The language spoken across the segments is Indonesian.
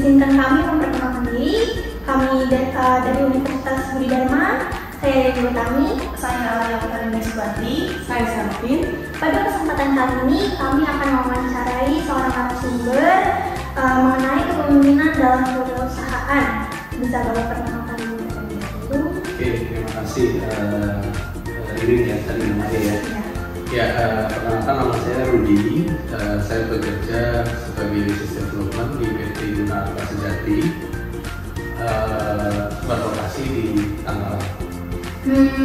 izinkan kami memperkenalkan diri. Kami dari Universitas Budi Dharma. Saya Dewi Utami. Saya Alia Utami Subandi. Saya Samfin. Pada kesempatan kali ini kami akan mewawancarai seorang narasumber mengenai kepemimpinan dalam kewirausahaan. Bisa Bapak perkenalkan diri terlebih dahulu? Oke, terima kasih Irin ya tadi namanya ya. Ya, perkenalkan nama saya Rudi. Saya bekerja sebagai Business Development di PT Gunarta Sejati, berlokasi di Tangerang.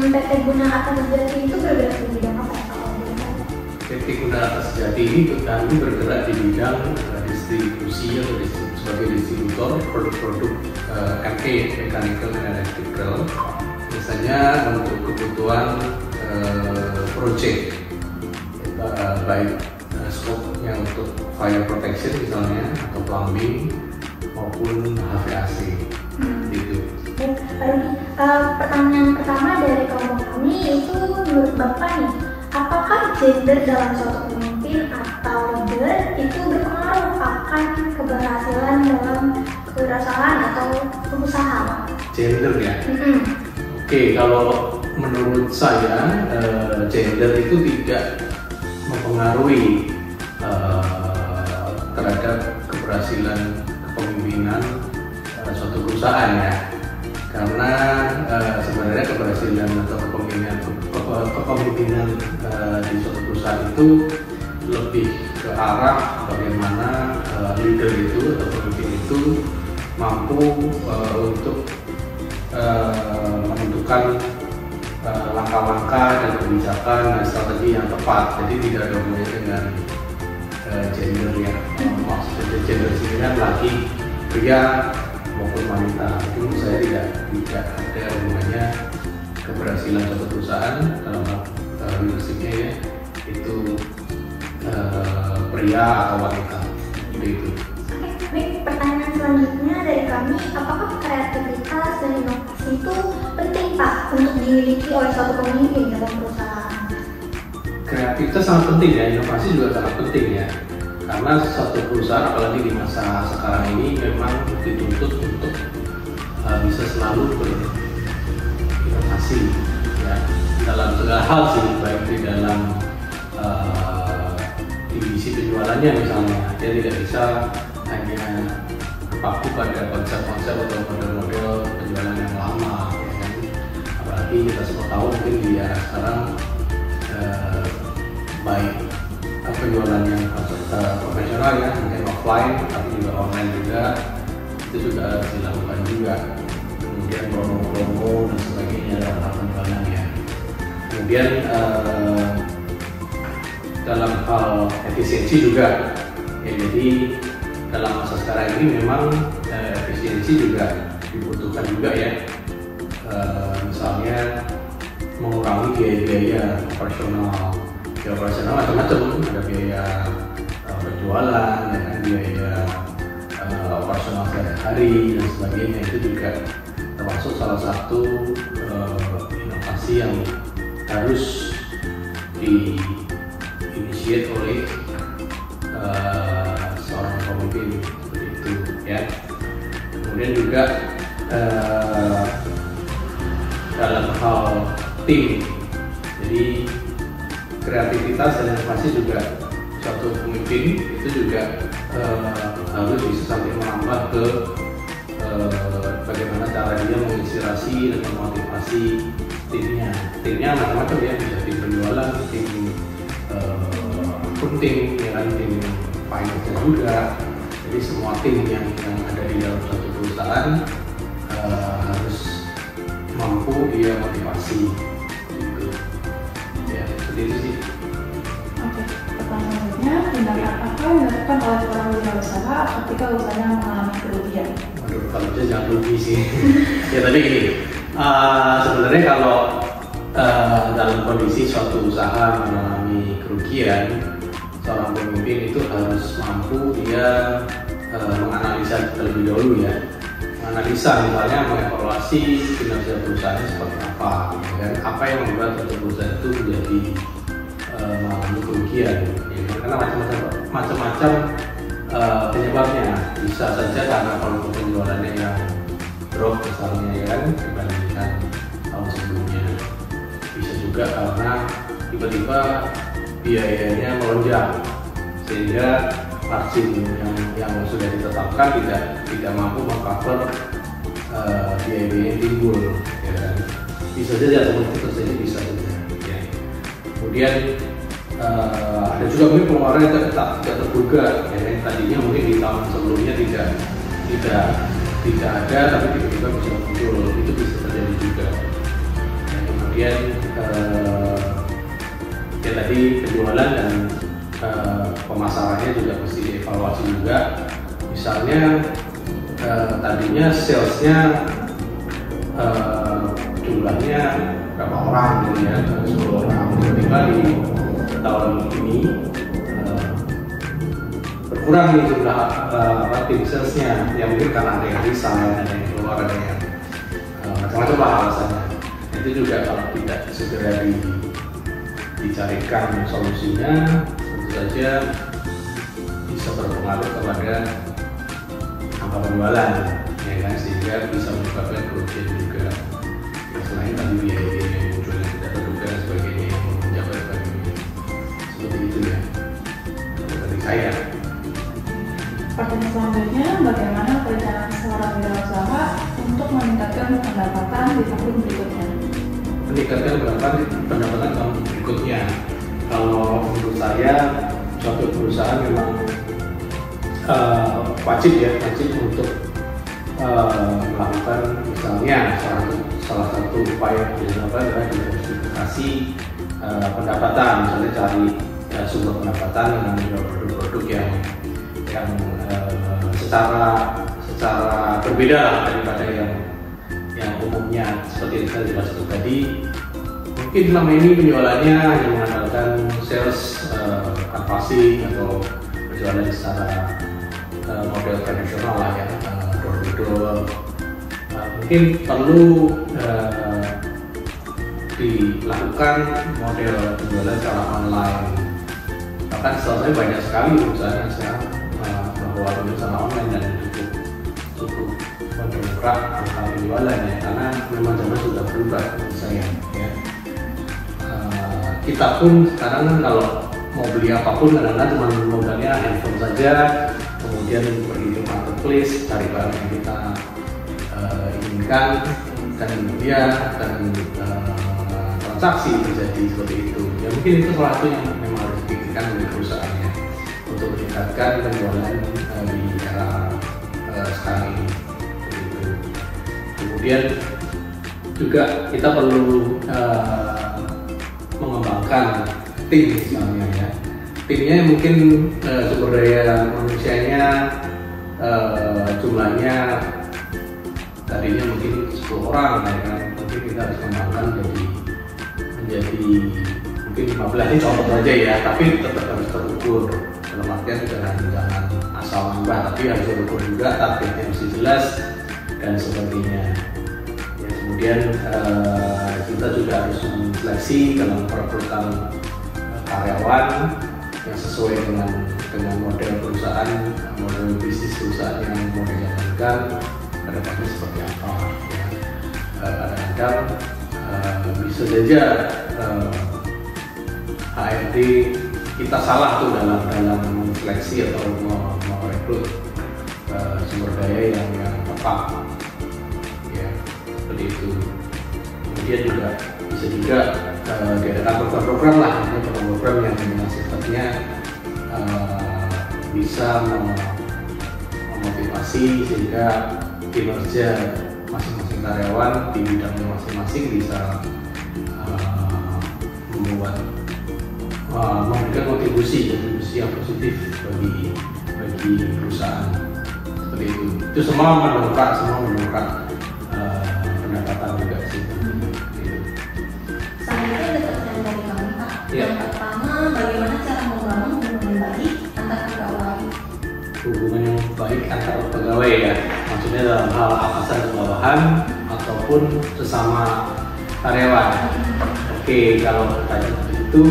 PT Gunarta Sejati itu bergerak di bidang apa? PT Gunarta Sejati ini kami bergerak di bidang distribusi atau sebagai distributor produk-produk ME, Mechanical and Electrical, misalnya untuk kebutuhan project, baik skopnya untuk fire protection misalnya, atau plumbing maupun HVAC gitu. Pertanyaan pertama dari kelompok kami itu, menurut Bapak nih, apakah gender dalam suatu pemimpin atau leader itu berpengaruh akan keberhasilan dalam kewirausahaan atau usaha? Gender ya? Oke, kalau menurut saya gender itu tidak mempengaruhi terhadap keberhasilan kepemimpinan suatu perusahaan ya, karena sebenarnya keberhasilan atau kepemimpinan di suatu perusahaan itu lebih ke arah bagaimana leader itu atau pemimpin itu mampu untuk menentukan langkah-langkah dan kebijakan dan strategi yang tepat. Jadi tidak ada hubungannya dengan gender ya. Maksudnya gender sini kan laki, pria maupun wanita. Itu menurut saya tidak ada hubungannya keberhasilan suatu perusahaan dalam leadershipnya ya, itu pria atau wanita. Itu. Baik, pertanyaan selanjutnya dari kami, apakah kreativitas dan inovasi itu penting Pak untuk dimiliki oleh suatu pemimpin dalam perusahaan? Kreativitas sangat penting ya, inovasi juga sangat penting ya, karena suatu perusahaan apalagi di masa sekarang ini memang dituntut untuk bisa selalu berinovasi ya, dalam segala hal sih, baik di dalam divisi penjualannya misalnya, dia tidak bisa hanya terpaku pada konsep-konsep atau model-model penjualan yang lama ya kan? Apalagi kita semua tahu mungkin di era sekarang baik penjualan yang profesional ya, mungkin offline tapi juga online juga, itu juga harus dilakukan juga, kemudian promo-promo dan sebagainya dalam hal penjualan ya. Kemudian dalam hal efisiensi juga ya, jadi dalam masa sekarang ini memang efisiensi juga dibutuhkan juga ya, misalnya mengurangi biaya-biaya operasional. Biaya operasional macam-macam, ada biaya penjualan, ya kan, biaya operasional sehari-hari dan sebagainya. Itu juga termasuk salah satu inovasi yang harus diinisiasi oleh seorang pemimpin seperti itu ya. Kemudian juga dalam hal tim, jadi kreativitas dan inovasi juga suatu pemimpin itu juga harus bisa sampai menambah ke bagaimana cara dia menginspirasi dan memotivasi timnya. Timnya macam-macam ya, bisa tim penjualan, tim accounting, ya kan, tim finance juga. Jadi semua tim yang ada di dalam suatu perusahaan harus mampu dia motivasi gitu. Ya, seperti itu sih. Oke, pertanyaannya, tindakan apa yang dilakukan oleh seorang wirausaha ketika usahanya mengalami kerugian? Waduh, kalau bisa jangan rugi sih. Ya tapi gini, sebenarnya kalau dalam kondisi suatu usaha mengalami kerugian, seorang pemimpin itu harus mampu dia menganalisa terlebih dahulu ya. Menganalisa misalnya mengevaluasi kinerja perusahaan seperti apa, ya kan? Apa yang membuat suatu perusahaan itu menjadi mengalami kerugian, ya kan? Karena macam-macam penyebabnya. Bisa saja karena volume penjualannya yang drop misalnya ya kan dibandingkan tahun sebelumnya. Bisa juga karena tiba-tiba biayanya melonjak sehingga margin yang sudah ditetapkan tidak mampu mengcover biaya-biaya yang timbul ya kan. Bisa saja seperti itu terjadi, bisa saja ya. Kemudian ada juga mungkin pengeluaran yang tidak terduga ya, yang tadinya mungkin di tahun sebelumnya tidak ada tapi tiba-tiba bisa muncul, itu bisa terjadi juga. Dan kemudian ya tadi penjualan dan pemasarannya juga mesti dievaluasi juga. Misalnya tadinya salesnya jumlahnya berapa orang gitu ya, 10 orang, tiba-tiba di tahun ini berkurang nih jumlah tim salesnya, yang mungkin karena ada yang resign, ada yang keluar, ada yang macam-macam lah alasannya. Itu juga kalau tidak segera dicarikan solusinya, tentu saja bisa berpengaruh kepada angka penjualan ya kan, sehingga bisa menyebabkan kerugian juga. Selain tadi biaya yang muncul yang tidak terduga dan sebagainya yang melonjak dan sebagainya, seperti itu ya dari saya. Pertanyaan selanjutnya, bagaimana perencanaan seorang wirausaha untuk meningkatkan pendapatan di tahun berikutnya? Meningkatkan pendapatan tahun berikutnya, kalau menurut saya suatu perusahaan memang wajib untuk melakukan misalnya salah satu upaya yang dilakukan adalah diversifikasi pendapatan, misalnya cari sumber pendapatan dengan produk-produk yang secara berbeda daripada yang umumnya, seperti yang saya jelaskan tadi. Mungkin selama ini penjualannya hanya mengandalkan sales kanvasing atau penjualan secara model tradisional lah ya, door-to-door. Mungkin perlu dilakukan model penjualan secara online. Bahkan sebenarnya banyak sekali perusahaan yang sekarang melakukan penjualan secara online dan cukup mendongkrak angka penjualannya, karena memang zaman sudah berubah menurut saya ya. Kita pun sekarang kan kalau mau beli apapun kadang-kadang cuma modalnya handphone saja, kemudian pergi ke marketplace cari barang yang kita inginkan, dan kemudian transaksi terjadi seperti itu. Ya mungkin itu salah satu yang memang harus dipikirkan oleh perusahaannya untuk meningkatkan penjualan di era sekarang ini. Begitu. Kemudian juga kita perlu mengembangkan tim misalnya ya. Timnya mungkin sumber daya manusianya jumlahnya tadinya mungkin 10 orang ya kan, mungkin kita harus kembangkan menjadi mungkin 15, ini contoh saja ya, tapi tetap harus terukur, dalam artian jangan asal nambah, tapi harus terukur juga, targetnya mesti jelas dan sebagainya ya. Kemudian kita juga harus seleksi dalam perekrutan karyawan yang sesuai dengan model perusahaan, model bisnis perusahaan yang mau dijalankan ke depannya seperti apa ya. Kadang-kadang bisa saja HRD kita salah tuh dalam seleksi atau merekrut sumber daya yang tepat ya, seperti itu. Kemudian juga bisa juga diadakan program lah, program yang sifatnya bisa memotivasi sehingga kinerja masing-masing karyawan di bidangnya masing-masing bisa memberikan kontribusi yang positif bagi perusahaan, seperti itu. Itu semua mendongkrak pendapatan juga sih. Selanjutnya ada pertanyaan dari kami Pak. Ya. Yang pertama, bagaimana cara membangun hubungan baik antar pegawai? Hubungan yang baik antar pegawai ya, maksudnya dalam hal atasan dan bawahan ataupun sesama karyawan. Oke, kalau pertanyaan itu,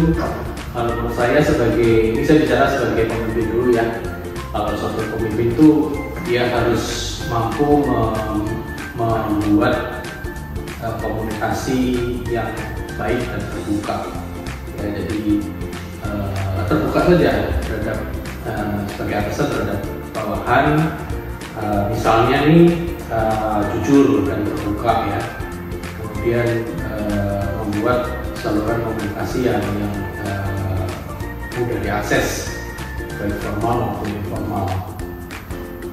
kalau menurut saya ini saya bicara sebagai pemimpin dulu ya. kalau suatu pemimpin itu dia harus mampu membuat komunikasi yang baik dan terbuka. Ya, jadi terbuka saja terhadap sebagai atasan terhadap bawahan, misalnya nih jujur dan terbuka ya. Kemudian membuat saluran komunikasi yang mudah diakses, baik formal maupun informal.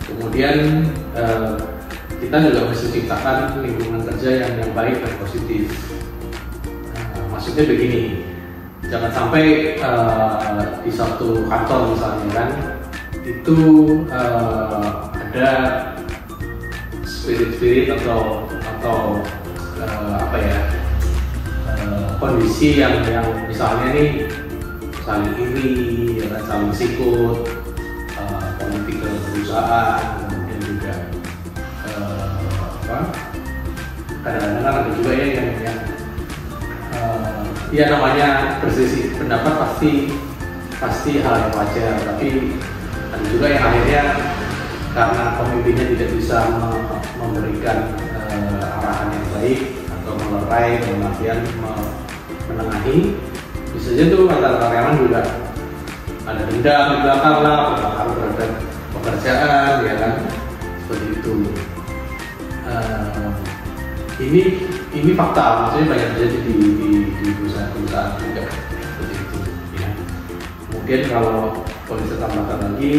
Kemudian kita juga mesti ciptakan lingkungan kerja yang baik dan positif. Maksudnya begini, jangan sampai di satu kantor misalnya kan itu ada spirit atau apa ya, kondisi yang misalnya nih saling iri, ya kan, saling sikut, politik dalam perusahaan, kemudian juga kadang-kadang ada juga ya yang ya namanya berselisih pendapat pasti hal yang wajar, tapi ada juga yang akhirnya karena pemimpinnya tidak bisa memberikan arahan yang baik atau melerai, kemudian menengahi, bisa saja tuh antara karyawan juga ada dendam di belakang lah, berpengaruh terhadap pekerjaan, ya kan, seperti itu. Ini fakta, maksudnya banyak terjadi di perusahaan-perusahaan juga seperti itu. Ya. Kemudian kalau boleh saya tambahkan lagi,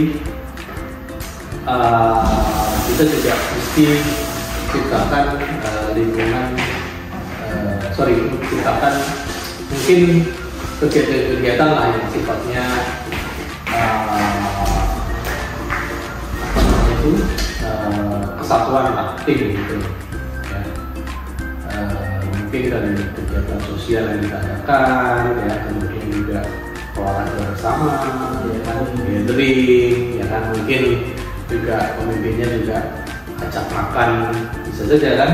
kita juga mesti ciptakan lingkungan, ciptakan mungkin kegiatan-kegiatan lah yang sifatnya kesatuan lah, tim gitu ya. Mungkin dari kegiatan sosial yang kita adakan ya, kemudian juga olahraga bersama ya kan, gathering ya kan, mungkin juga pemimpinnya juga ajak makan, bisa saja kan,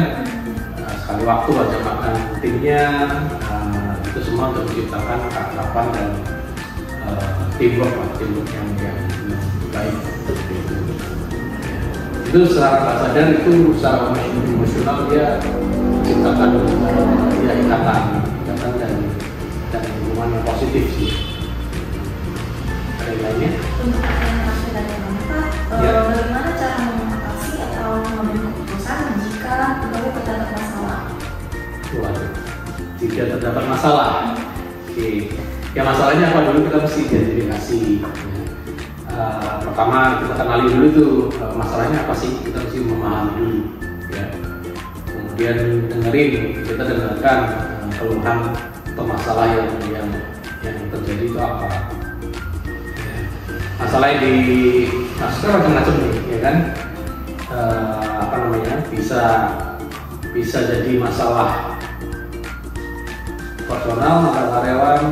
sekali waktu ajak makan timnya, itu semua untuk menciptakan keakraban dan teamwork yang baik seperti itu. Itu secara nggak sadar, itu secara emosional dia menciptakan ya ikatan dan hubungan yang positif sih. Ada yang lainnya? Untuk yang masuk dari Bapak, bagaimana cara mengatasi atau mengambil keputusan jika pegawai terdapat masalah? Waduh, jika terdapat masalah. Oke, ya masalahnya apa dulu, kita mesti identifikasi. Pertama kita kenali dulu tuh masalahnya apa sih, kita mesti memahami dulu ya. Kemudian kita dengarkan keluhan atau masalah yang terjadi itu apa ya. Masalah yang sekarang macam-macam nih ya kan, bisa jadi masalah personal antara karyawan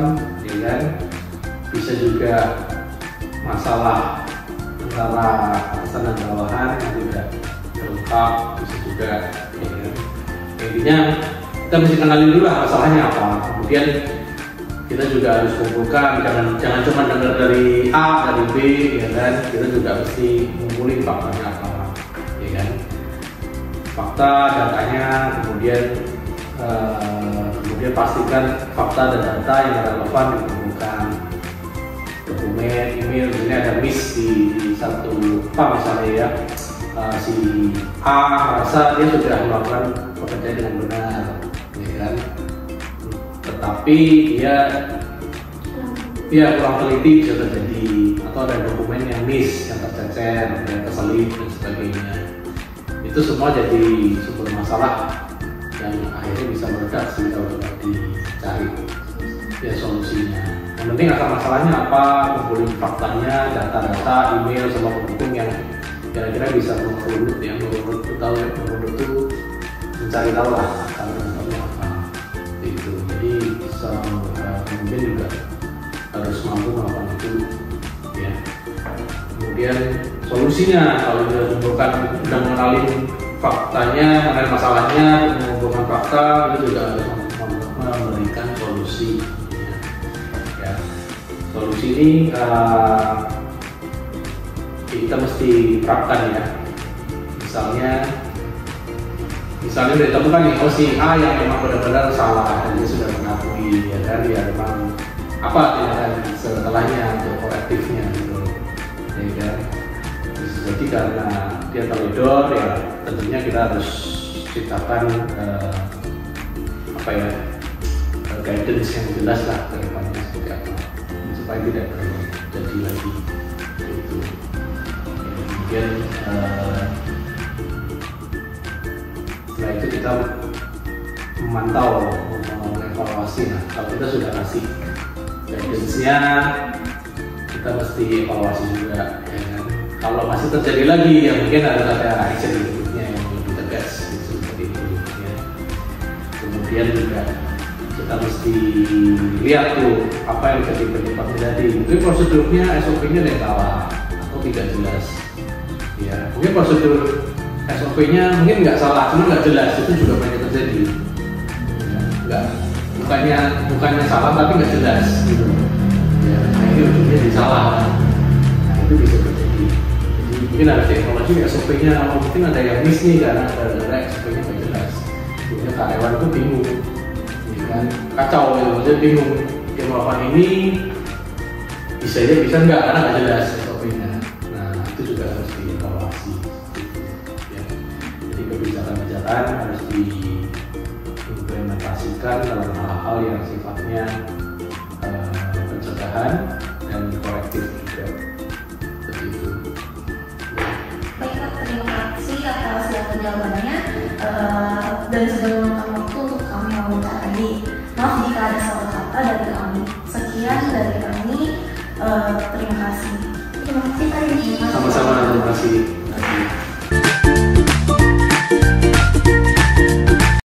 ya kan, bisa juga masalah antara atasan dan bawahan yang tidak terungkap, bisa juga ya kan. Intinya kita mesti kenali dulu lah masalahnya apa, kemudian kita juga harus kumpulkan, jangan cuma dengar dari A, dari B ya kan, kita juga mesti ngumpulin faktanya apa ya kan, fakta, datanya, kemudian pastikan fakta dan data yang relevan dikumpulkan. Dokumen, email, ini ada miss di satu apa misalnya ya, si A merasa dia sudah melakukan pekerjaan dengan benar ya kan, tetapi dia kurang teliti, bisa terjadi, atau ada dokumen yang miss, yang tercecer, yang keselip dan sebagainya. Itu semua jadi sumber masalah yang akhirnya bisa meledak sih kalau sudah dicari ya solusinya. Yang penting akar masalahnya apa, kumpulin faktanya, data-data, email sama pendukung yang kira-kira bisa merunut itu mencari tahu lah akar masalahnya apa itu. Jadi seorang pemimpin juga harus mampu melakukan itu ya. Kemudian solusinya, kalau sudah mengumpulkan, sudah mengenali faktanya, mengenali masalahnya, mengumpulkan fakta, itu juga harus memberikan solusi ya. Solusi ini kita mesti terapkan ya. Misalnya udah ditemukan nih, oh si A yang memang benar-benar salah dan dia sudah mengakui, ya kan, dia memang apa tindakan setelahnya untuk korektifnya gitu, ya kan. Jadi karena dia teledor, ya tentunya kita harus ciptakan guidance yang jelas lah ke depannya seperti apa, supaya tidak terjadi lagi gitu. Kemudian setelah itu kita memantau, mengevaluasi. Nah, kalau kita sudah kasih guidance-nya, kita mesti evaluasi juga, ya kan? Kalau masih terjadi lagi, ya mungkin ada action berikutnya yang lebih tegas, gitu, seperti itu. Ya. Kemudian juga kita mesti lihat tuh apa yang jadi penyebab terjadi. Mungkin prosedurnya, SOP-nya ada yang salah atau tidak jelas. Ya, mungkin prosedur SOP-nya mungkin nggak salah, cuma nggak jelas, itu juga banyak terjadi. Ya, bukannya salah tapi nggak jelas gitu. Ya, nah ini ujungnya disalah. Nah itu bisa terjadi. Jadi mungkin ada teknologi SOP-nya, mungkin ada yang miss nih karena ada SOP-nya nggak jelas. Jadi karyawan itu bingung, ya kan, kacau gitu, jadi bingung dia melakukan ini bisa nggak karena nggak jelas SOP-nya. Nah itu juga harus dievaluasi. Jadi kebijakan-kebijakan harus diimplementasikan dalam hal-hal yang sifatnya pencegahan dan korektif juga, seperti itu. Baiklah, terima kasih atas jawabannya dan sudah meluangkan waktu untuk kami wawancara tadi. Maaf jika ada salah kata dari kami. Sekian dari kami. Terima kasih. Terima kasih Kak Rini. Sama-sama, terima kasih.